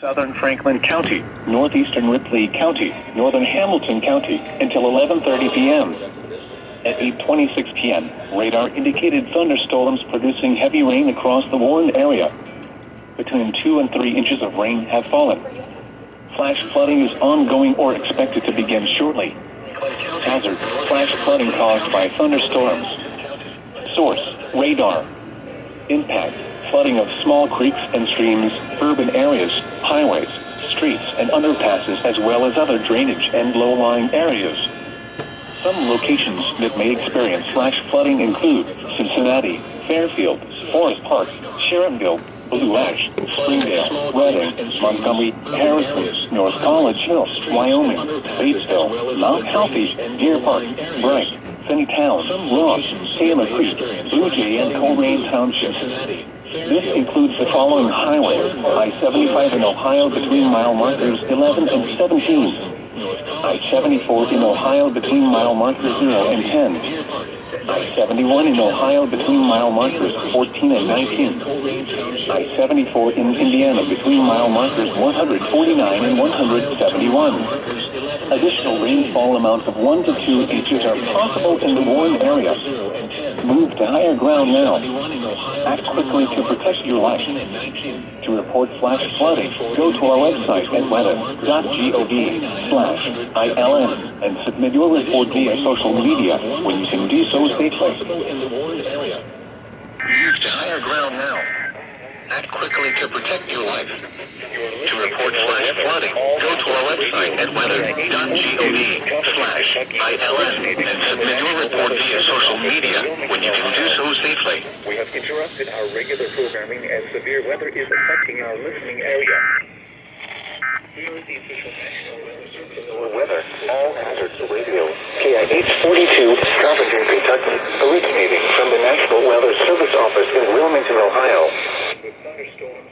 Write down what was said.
Southern Franklin County, northeastern Ripley County, northern Hamilton County, until 11:30 p.m. At 8:26 p.m., radar indicated thunderstorms producing heavy rain across the warned area. Between 2 and 3 inches of rain have fallen. Flash flooding is ongoing or expected to begin shortly. Hazard: flash flooding caused by thunderstorms. Source: radar. Impact: flooding of small creeks and streams, urban areas, highways, streets and underpasses, as well as other drainage and low-lying areas. Some locations that may experience flash flooding include Cincinnati, Fairfield, Forest Park, Sharonville, Blue Ash, Springdale, Redding, Montgomery, Harrison, North College Hill, Wyoming, Batesville, Mount Healthy, Deer Park, Bright, Finneytown, Ross, Taylor Creek, Blue Jay, and Coleraine Townships. This includes the following highways: I-75 in Ohio between mile markers 11 and 17. I-74 in Ohio between mile markers 0 and 10. I-71 in Ohio between mile markers 14 and 19. I-74 in Indiana between mile markers 149 and 171. Additional rainfall amounts of 1 to 2 inches are possible in the warned area. Move to higher ground now. Act quickly to protect your life. To report flash flooding, go to our website at weather.gov/ILN and submit your report via social media when you can do so safely. Move to higher ground now. Act quickly to protect your life. To report flash flooding, go to our website at weather.gov/ILN and submit your report via social media when you can do so safely. We have interrupted our regular programming as severe weather is affecting our listening area. Here is the official National Weather Service weather. All hazards radio. KIH-42, Covington, Kentucky, originating from the National Weather Service office in Wilmington, Ohio. With thunderstorms.